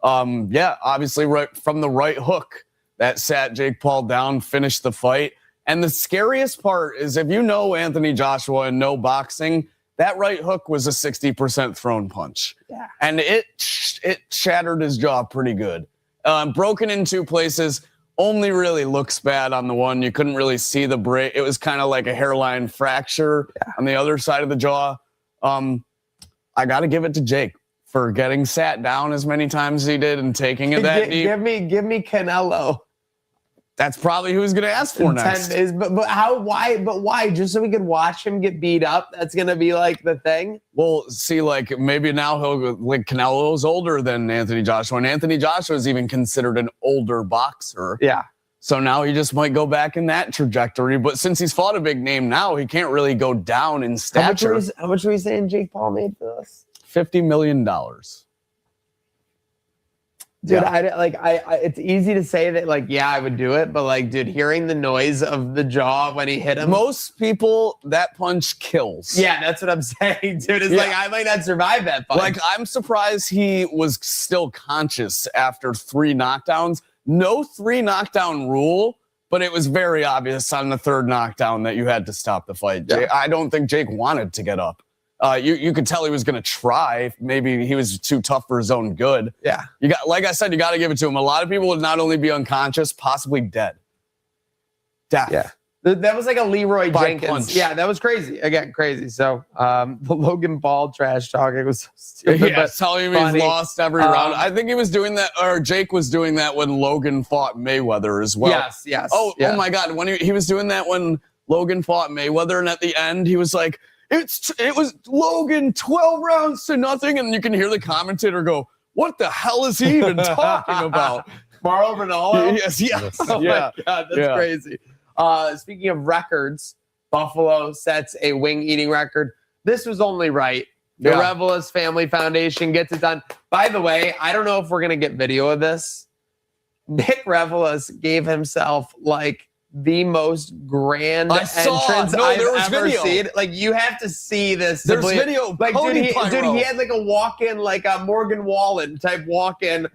Obviously right from the right hook that sat Jake Paul down, finished the fight. And the scariest part is if you know Anthony Joshua and know boxing, that right hook was a 60% thrown punch. Yeah. And it shattered his jaw pretty good. Broken in two places, only really looks bad on the one. You couldn't really see the break. It was kind of like a hairline fracture on the other side of the jaw. I got to give it to Jake for getting sat down as many times as he did and taking it that deep. Give me Canelo. That's probably who he's going to ask for next. But how? Why? But why? Just so we could watch him get beat up? That's going to be the thing? Well, see, maybe now Canelo's older than Anthony Joshua. And Anthony Joshua is even considered an older boxer. Yeah. So now he just might go back in that trajectory. But since he's fought a big name now, he can't really go down in stature. How much were you saying Jake Paul made for this? $50 million. Dude, it's easy to say that, I would do it, but dude, hearing the noise of the jaw when he hit him. Most people, that punch kills. Yeah, that's what I'm saying, dude. It's I might not survive that punch. I'm surprised he was still conscious after 3 knockdowns. No 3 knockdown rule, but it was very obvious on the 3rd knockdown that you had to stop the fight. Yeah. I don't think Jake wanted to get up. You could tell he was going to try. Maybe he was too tough for his own good. Yeah. Like I said, you got to give it to him. A lot of people would not only be unconscious, possibly dead. Death. Yeah. That was like a Leroy Jenkins. Punch. Yeah, that was crazy. Again, crazy. So the Logan Paul trash talking was so stupid. Yeah, telling him he's lost every round. I think he was doing that, or Jake was doing that when Logan fought Mayweather as well. Yes. Oh my God. When he was doing that when Logan fought Mayweather, and at the end he was like, it was Logan 12 rounds to nothing, and you can hear the commentator go, "What the hell is he even talking about?" Mauro Ronaldo? Yes. Oh my God, that's crazy. Speaking of records, Buffalo sets a wing eating record. This was only right. The Revelis Family Foundation gets it done. By the way, I don't know if we're gonna get video of this. Nick Revelis gave himself the most grand entrance I've ever seen. You have to see this. There's video. Dude, he had a walk-in, a Morgan Wallen type walk-in, to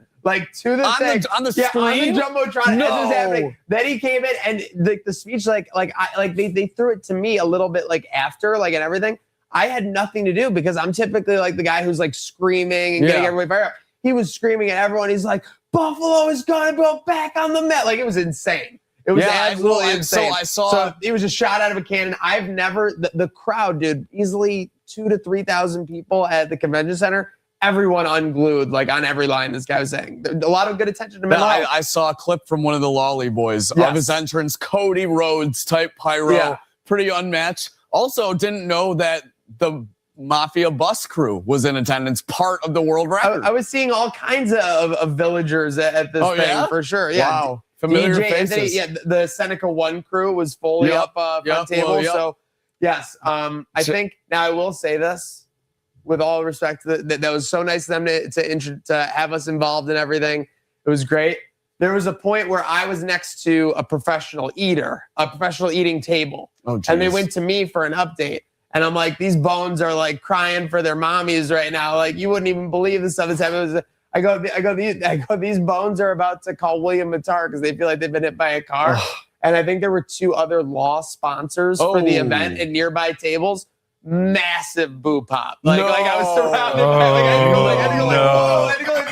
the thing. On the screen? On the Jumbotron. No. As it was happening. Then he came in and the speech, they threw it to me a little bit after, and everything. I had nothing to do because I'm typically the guy who's screaming and getting everybody fired up. He was screaming at everyone. He's like, Buffalo is going to go back on the mat. It was insane. It was absolutely insane. So it was a shot out of a cannon. I've never, the crowd, dude, easily 2,000 to 3,000 people at the convention center. everyone unglued, like on every line this guy was saying. A lot of good attention to mental health. I saw a clip from one of the Lolly boys of his entrance, Cody Rhodes type pyro, pretty unmatched. Also, didn't know that the Mafia bus crew was in attendance, part of the world record. I was seeing all kinds of villagers at this thing for sure. Yeah. Wow. Familiar faces. The Seneca 1 crew was fully up front table. Well, So, yes, I think now I will say this with all respect to that was so nice of them to have us involved in everything. It was great. There was a point where I was next to a professional eating table. Oh, geez. And they went to me for an update. And I'm like, these bones are like crying for their mommies right now. Like, you wouldn't even believe the stuff that's happening. I go, these bones are about to call William Matar because they feel like they've been hit by a car. And I think there were 2 other law sponsors for the event in nearby tables. Massive boo pop. Like I was surrounded by, like, I had to go, whoa, I had to go, like,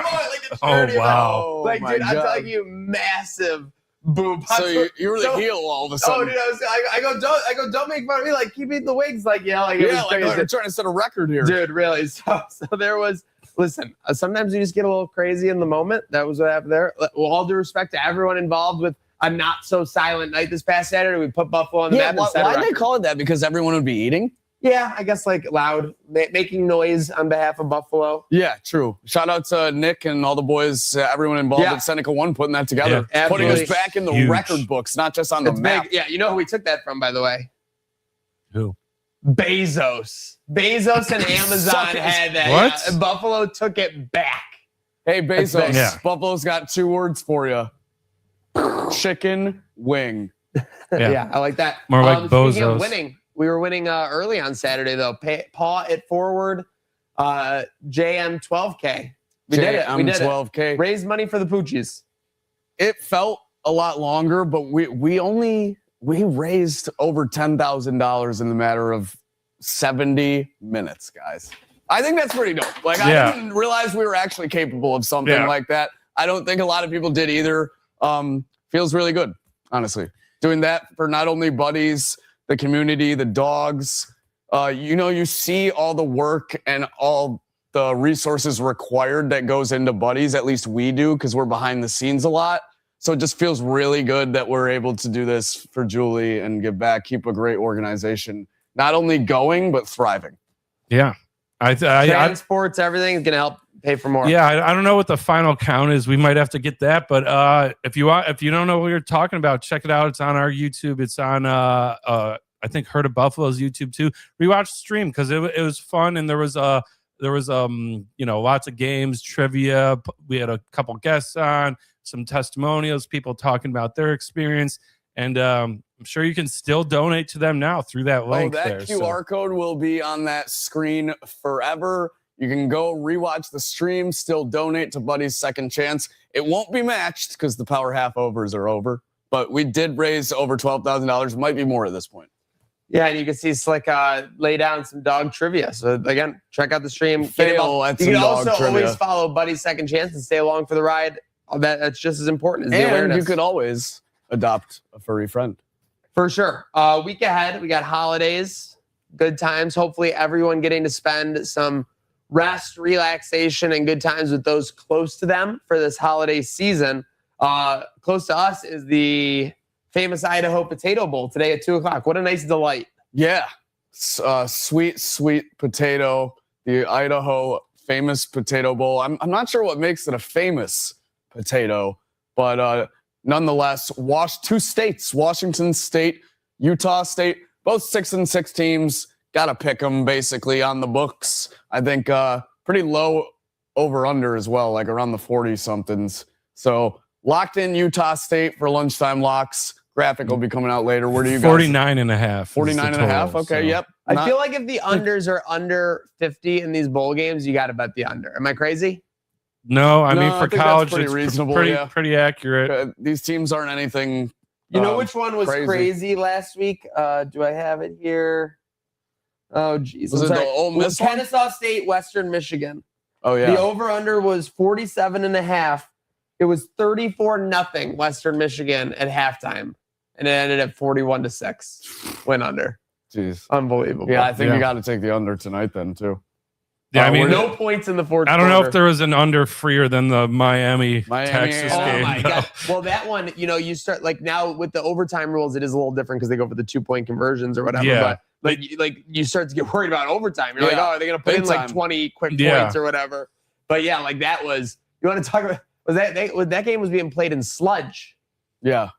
Oh, wow. Like, dude, I'm telling you, massive boo pop. So you were the heel all of a sudden. Oh, dude, I go, don't make fun of me. Like, keep eating the wings. Like, like, we're trying to set a record here. Dude, really. So there was, listen, sometimes you just get a little crazy in the moment. That was what happened there. Well, all due respect to everyone involved with a not so silent night this past Saturday. We put Buffalo on the map. Why did they call it that? Because everyone would be eating? Yeah, I guess like loud, making noise on behalf of Buffalo. Yeah, true. Shout out to Nick and all the boys, everyone involved at Seneca 1 putting that together. Yeah, putting us back in the record books, not just on the map. Big. Yeah, you know who we took that from, by the way? Who? Bezos. Bezos and Amazon had that. What? Yeah, Buffalo took it back. Hey, Bezos, Yeah. Buffalo's got 2 words for you. Chicken wing. Yeah, I like that. More like Speaking bozos. of winning, we were winning early on Saturday, though. Paw it forward, JM 12K. We did it. We did 12K. it. Raised money for the Poochies. It felt a lot longer, but we raised over $10,000 in the matter of 70 minutes, guys. I think that's pretty dope. Like, I didn't realize we were actually capable of something like that. I don't think a lot of people did either. Feels really good, honestly. Doing that for not only buddies, the community, the dogs. You see all the work and all the resources required that goes into buddies. At least we do, because we're behind the scenes a lot. So it just feels really good that we're able to do this for Julie and give back, keep a great organization, not only going, but thriving. Yeah. Transports, everything is going to help pay for more. Yeah, I don't know what the final count is. We might have to get that, but if you don't know what you're talking about, check it out. It's on our YouTube. It's on I think Herd of Buffalo's YouTube too. Rewatch the stream because it was fun, and there was lots of games, trivia. We had a couple guests on, some testimonials, people talking about their experience, and I'm sure you can still donate to them now through that link. That QR code will be on that screen forever. You can go rewatch the stream, still donate to Buddy's Second Chance. It won't be matched because the Power Half Overs are over, but we did raise over $12,000. Might be more at this point. Yeah, and you can see Slick lay down some dog trivia. So again, check out the stream. You can also always follow Buddy's Second Chance and stay along for the ride. That's just as important as the awareness. And you could always adopt a furry friend. For sure. Week ahead, we got holidays, good times. Hopefully everyone getting to spend some rest, relaxation, and good times with those close to them for this holiday season. Close to us is the famous Idaho Potato Bowl today at 2:00. What a nice delight. Yeah. Sweet, sweet potato. The Idaho famous potato bowl. I'm not sure what makes it a famous potato, but nonetheless, 2 states, Washington State, Utah State, both 6-6 teams. Got to pick them basically on the books. I think pretty low over-under as well, like around the 40-somethings. So locked in Utah State for lunchtime locks. Graphic will be coming out later. Where do you guys? 49.5. 49.5. Okay, so. Yep. I feel like if the unders are under 50 in these bowl games, you got to bet the under. Am I crazy? No, I mean for college, pretty it's reasonable. Pretty accurate. These teams aren't anything. You know which one was crazy last week? Do I have it here? Oh, geez. Was it the Ole Miss one? Kennesaw State, Western Michigan. Oh, yeah. The over-under was 47.5. It was 34-0 Western Michigan at halftime. And it ended at 41-6. Went under. Jeez. Unbelievable. Yeah, I think you got to take the under tonight then, too. Yeah, I mean, no points in the fourth. I don't know quarter. if there was an under freer than the Miami Texas Oh game. my god! Well, that one, you start like now with the overtime rules, it is a little different because they go for the 2-point conversions or whatever. Yeah. But you start to get worried about overtime. You're like, oh, are they gonna put Big in like time. 20 quick Yeah. points or whatever? But yeah, like that was. You want to talk about? That game was being played in sludge? Yeah.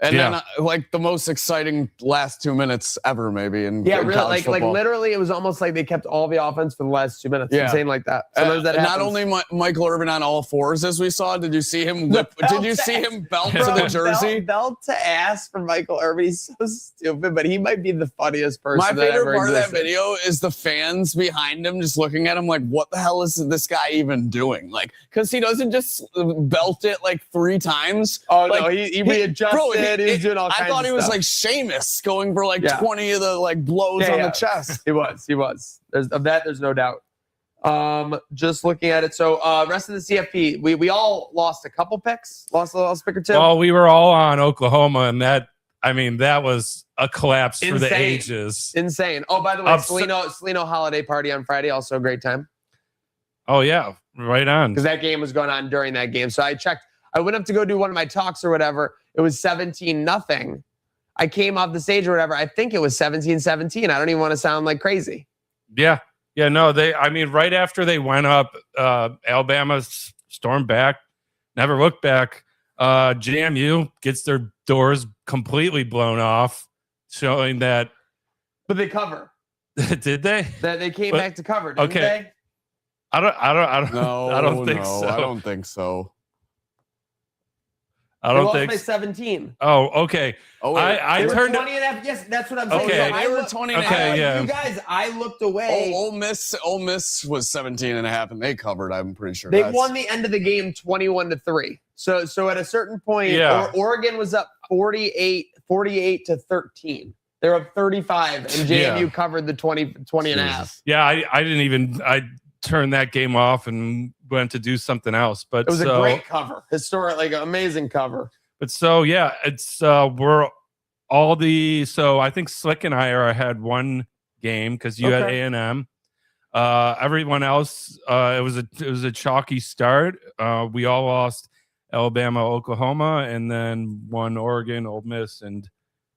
And Yeah. then like the most exciting last 2 minutes ever, maybe. In Yeah, in really. college Like football. literally, it was almost like they kept all the offense for the last 2 minutes. Yeah. Insane like that. Sometimes that not happens. only Michael Irvin on all fours as we saw. Did you see him? Did you see him belt to the jersey? Belt to ass from Michael Irvin. He's so stupid, but he might be the funniest person. My that favorite ever part of that existed. video is the fans behind him just looking at him like, what the hell is this guy even doing? Like, because he doesn't just belt it like 3 times. Oh like, no, he readjusted. bro, He's doing all kinds I thought of he was stuff. like Sheamus going for like Yeah. 20 of the like blows Yeah, on yeah. the chest. He was. There's no doubt. Just looking at it. So rest of the CFP, we all lost a couple picks. Lost a pick or two. Well, we were all on Oklahoma, and that was a collapse for the Insane. ages. Insane. Oh, by the way, Upset- Salino holiday party on Friday, also a great time. Oh yeah, right on. Because that game was going on during that game. So I checked. I went up to go do one of my talks or whatever. It was 17-0. I came off the stage or whatever. I think it was 17-17. I don't even want to sound like crazy. Yeah. No, right after they went up, Alabama stormed back, never looked back. JMU gets their doors completely blown off, showing that. But they cover. Did they? That they came But- back to cover, didn't okay. they? I don't. No, I don't think so. I don't think so. I They don't lost think. by 17. Oh, okay. Oh, wait. I They were turned. 20 and a half. Yes, that's what I'm saying. Okay. So They were looked- 20 and a Okay, half. yeah. You guys, I looked away. Ole Miss was 17 and a half, and they covered, I'm pretty sure. They That's- won the end of the game 21-3. So at a certain point, Yeah. Oregon was up 48 to 13. They're up 35, and JMU covered the 20 and a half. Yeah, I didn't even. I turned that game off and went to do something else. But It was so, a great cover, historic, like amazing cover. But so yeah, it's we're all the. So I think Slick and I had one game because you had Okay. A&M. Everyone else, it was a chalky start. We all lost Alabama, Oklahoma, and then one Oregon, Ole Miss, and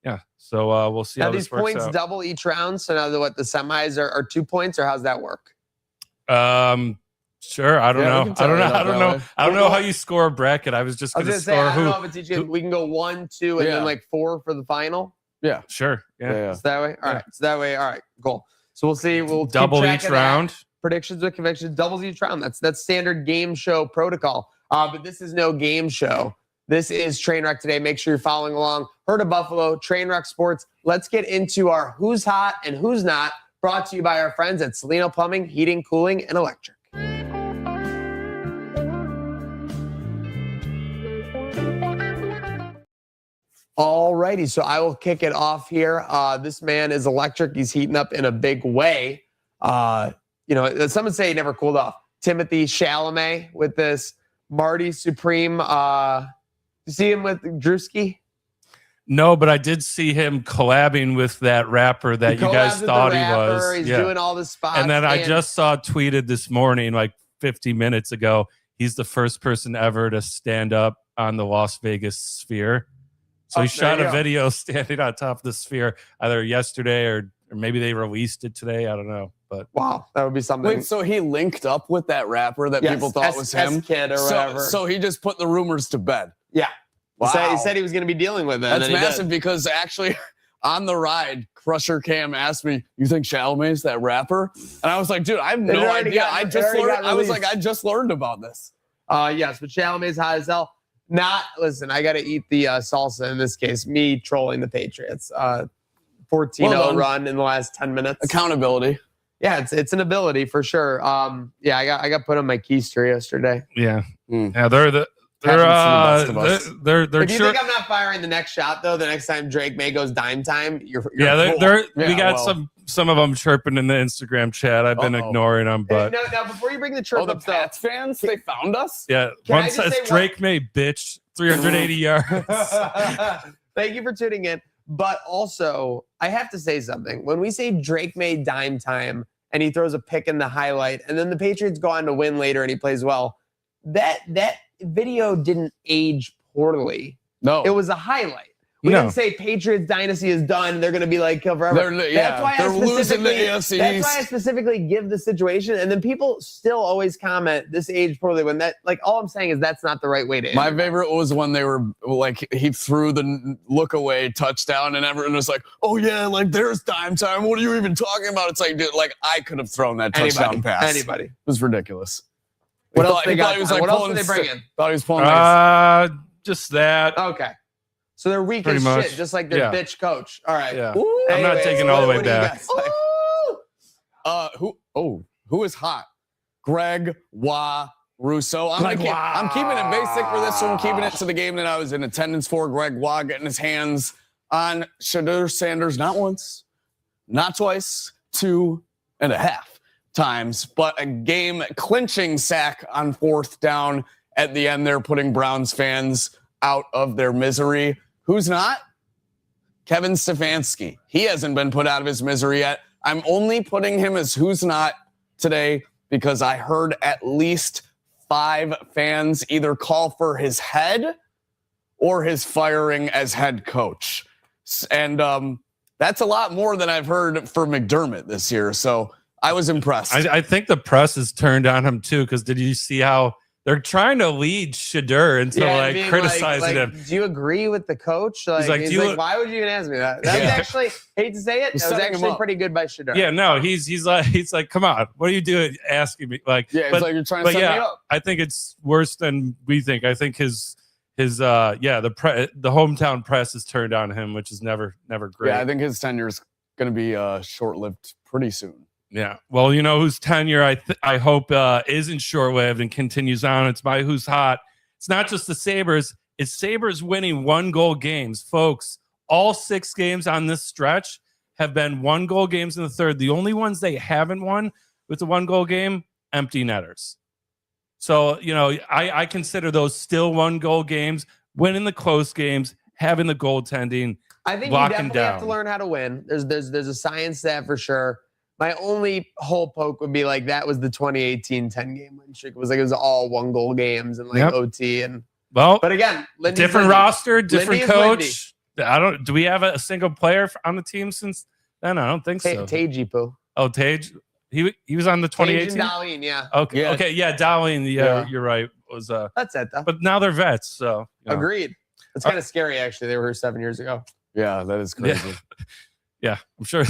yeah. So we'll see Now how these this works points out. double each round. So now the semis are 2 points, or how's that work? Sure. I don't Yeah, we know. can I tell don't it know. up I don't that know. way. I don't know how you score a bracket. I was just I was going gonna to say, score I don't who. know if it's each. We can go 1, 2, and Yeah. then like 4 for the final. Yeah. Sure. Yeah. Yeah. Is that way? All right. So that way. All right. Cool. So we'll see. We'll keep Double track each of that. round. Predictions with convictions, doubles each round. That's standard game show protocol. But this is no game show. This is Trainwreck today. Make sure you're following along. Herd of Buffalo, Trainwreck Sports. Let's get into our who's hot and who's not. Brought to you by our friends at Salino Plumbing, Heating, Cooling, and Electric. All righty, so I will kick it off here. This man is electric. He's heating up in a big way. Some would say he never cooled off. Timothy Chalamet with this Marty Supreme. You see him with Drewski? No, but I did see him collabing with that rapper that He you guys collabs with the thought he rapper. was. He's Yeah. doing all the spots. And then I just saw tweeted this morning, like 50 minutes ago, he's the first person ever to stand up on the Las Vegas Sphere. So he there shot you a go. video standing on top of the Sphere either yesterday or maybe they released it today. I don't know. But Wow, that would be something. Wait, so he linked up with that rapper that Yes, people thought was him? Kid or So, whatever. so he just put the rumors to bed. Yeah. Wow. He said he was going to be dealing with it. and That's then he did. massive because actually on the ride, Crusher Cam asked me, "You think Chalamet's that rapper?" And I was like, "Dude, I have It no already idea. got- I it just already learned. got I was released. like, I just learned about this." Yes, but Chalamet's hot as hell. Listen, I got to eat the salsa in this case. Me trolling the Patriots. 14-0 Well done. run in the last 10 minutes. Accountability. Yeah, it's an ability for sure. I got put on my keister yesterday. yeah. Mm. Yeah, they're Happens to the best of us. they're If you sure. think I'm not firing the next shot though, the next time Drake May goes dime time, you're Yeah, cool. we Yeah, got well. some of them chirping in the Instagram chat. I've been Uh-oh. ignoring them, but Now before you bring the chirp Oh, the up stuff, Pats fans, they found us. yeah, Can I one just says say one- Drake May bitch 380 yards. thank you for tuning in. But also, I have to say something. When we say Drake May dime time, and he throws a pick in the highlight, and then the Patriots go on to win later and he plays well. That video didn't age poorly. No. It was a highlight. We didn't say Patriots dynasty is done. They're going to be like forever. They're losing the AFC. That's why I specifically give the situation. And then people still always comment this aged poorly when that, like, all I'm saying is that's not the right way to end. My favorite was when they were like, he threw the look away touchdown and everyone was like, oh yeah, like there's time. What are you even talking about? It's like, dude, like I could have thrown that touchdown pass. Anybody. It was ridiculous. What else they got? Like what else did they bring in? Thought he was pulling just that. Okay. So they're weak as shit, just like their bitch coach. All right. Yeah. I'm not taking all the way back. Who is hot? Greg Russo. I'm keeping it basic for this one. I'm keeping it to the game that I was in attendance for. Greg Waugh getting his hands on Shedeur Sanders not once, not twice, 2.5 times, but a game-clinching sack on 4th down at the end there, putting Browns fans out of their misery. Who's not? Kevin Stefanski. He hasn't been put out of his misery yet. I'm only putting him as who's not today because I heard at least 5 fans either call for his head or his firing as head coach. And that's a lot more than I've heard for McDermott this year. So I was impressed. I think the press is turned on him too, because did you see how they're trying to lead Shedeur into criticizing him? Do you agree with the coach? Like, he's like, why would you even ask me that? That's actually, hate to say it, that was actually pretty good by Shedeur. Yeah, no, he's like, come on, what are you doing asking me? Like, it's like you're trying to set me up. I think it's worse than we think. I think the hometown press is turned on him, which is never great. Yeah, I think his tenure is going to be short-lived pretty soon. Yeah. Well, you know whose tenure I hope isn't short-lived and continues on. It's my who's hot. It's not just the Sabres. It's Sabres winning 1-goal games. Folks, all 6 games on this stretch have been 1-goal games in the third. The only ones they haven't won with the 1-goal game, empty netters. So, you know, I consider those still 1-goal games, winning the close games, having the goaltending. I think you definitely have to learn how to win. There's a science to that for sure. My only whole poke would be like that was the 2018 10-game win streak. It was all 1-goal games and OT and but again, different roster, different coach. Do we have a single player on the team since then? I don't think so. Tajipu. Oh, Tage. He was on the 2018. Dahlin, yeah. Okay, yeah. Okay, yeah, Dahlin. Yeah, you're right. That's it though. But now they're vets, so agreed. It's kind of scary actually. They were here 7 years ago. Yeah, that is crazy. Yeah, I'm sure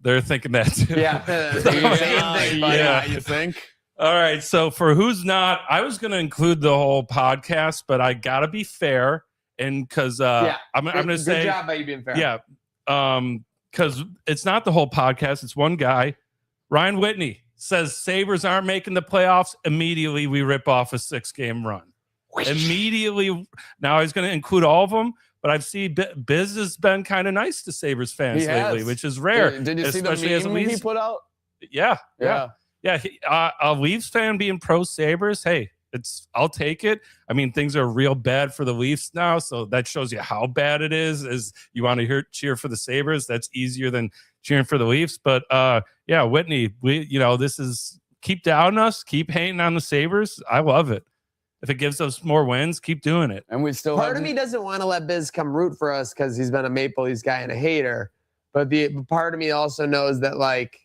they're thinking that too. Yeah, same thing. Yeah, you think? All right, so for who's not, I was going to include the whole podcast, but I got to be fair, and because I'm going to say, good job by you being fair. Yeah, because it's not the whole podcast; it's one guy. Ryan Whitney says Sabres aren't making the playoffs. Immediately, we rip off a 6-game run. Immediately, now he's going to include all of them. But I've seen Biz has been kind of nice to Sabres fans lately, which is rare. Did you see the meme he put out? Yeah. A Leafs fan being pro Sabres, hey, I'll take it. I mean, things are real bad for the Leafs now, so that shows you how bad it is. Is you want to cheer for the Sabres? That's easier than cheering for the Leafs. But Whitney, this is keep down us, keep hating on the Sabres. I love it. If it gives us more wins, keep doing it. And we still part of me doesn't want to let Biz come root for us because he's been a Maple Leafs guy and a hater. But the part of me also knows that like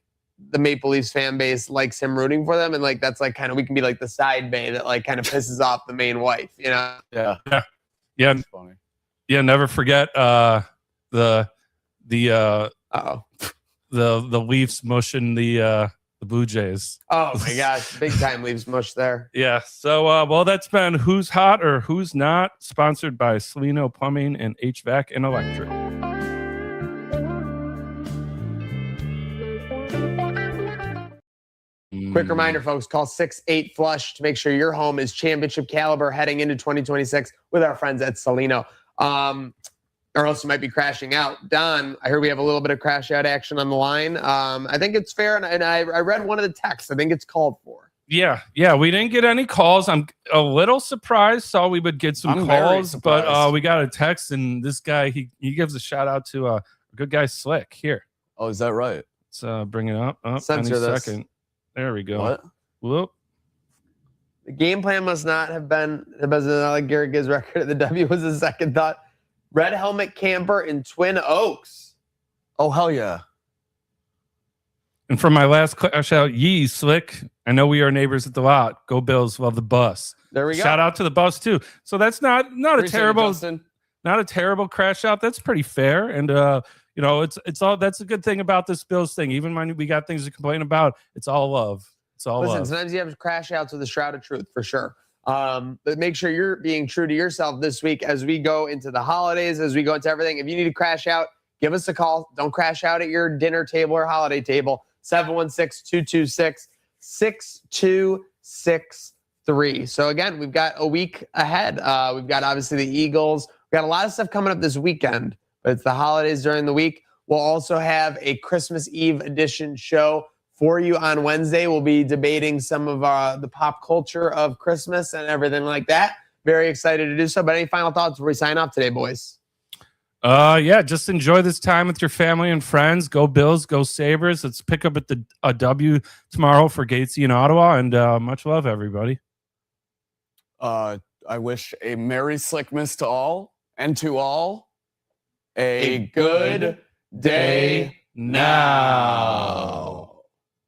the Maple Leafs fan base likes him rooting for them, and like that's like kind of we can be like the side bay that like kind of pisses off the main wife, you know? Yeah. That's funny. Yeah, never forget the Leafs mushing the Blue Jays. Oh my gosh, big time Leafs mush there. Yeah. So that's been Who's Hot or Who's Not, sponsored by Salino Plumbing and HVAC and Electric. Quick reminder, folks, call 68-FLUSH to make sure your home is championship caliber heading into 2026 with our friends at Salino. Or else you might be crashing out. Don, I heard we have a little bit of crash out action on the line. I think it's fair, and I read one of the texts. I think it's called for. Yeah, we didn't get any calls. I'm a little surprised. Saw we would get some calls, but we got a text, and this guy, he gives a shout out to a good guy, Slick. Here. Oh, is that right? Let's bring it up. Any Censor this. second. There we go. What? Whoop. The game plan must not have been, like Garrett gives record, the W was a second thought. Red Helmet Camper in Twin Oaks. Oh, hell yeah. And for my last shout, Yee Slick. I know we are neighbors at the lot. Go Bills. Love the bus. There we go. Shout out to the bus too. So that's not a Appreciate it, terrible, Justin. not a terrible crash out. That's pretty fair. And you know, it's all, that's a good thing about this Bills thing. Even when we got things to complain about, it's all love. It's all Listen, love. sometimes you have crash outs with a shroud of truth for sure. But make sure you're being true to yourself this week as we go into the holidays, as we go into everything. If you need to crash out, give us a call. Don't crash out at your dinner table or holiday table. 716-226-6263. So again, we've got a week ahead. We've got obviously the Eagles. We've got a lot of stuff coming up this weekend, but it's the holidays during the week. We'll also have a Christmas Eve edition show for you on Wednesday. We'll be debating some of the pop culture of Christmas and everything like that. Very excited to do so. But any final thoughts before we sign off today, boys? Yeah, just enjoy this time with your family and friends. Go Bills, go Sabres. Let's pick up at a W tomorrow for Gatesy in Ottawa. And much love, everybody. I wish a Merry Slickmas to all, and to all a good day now.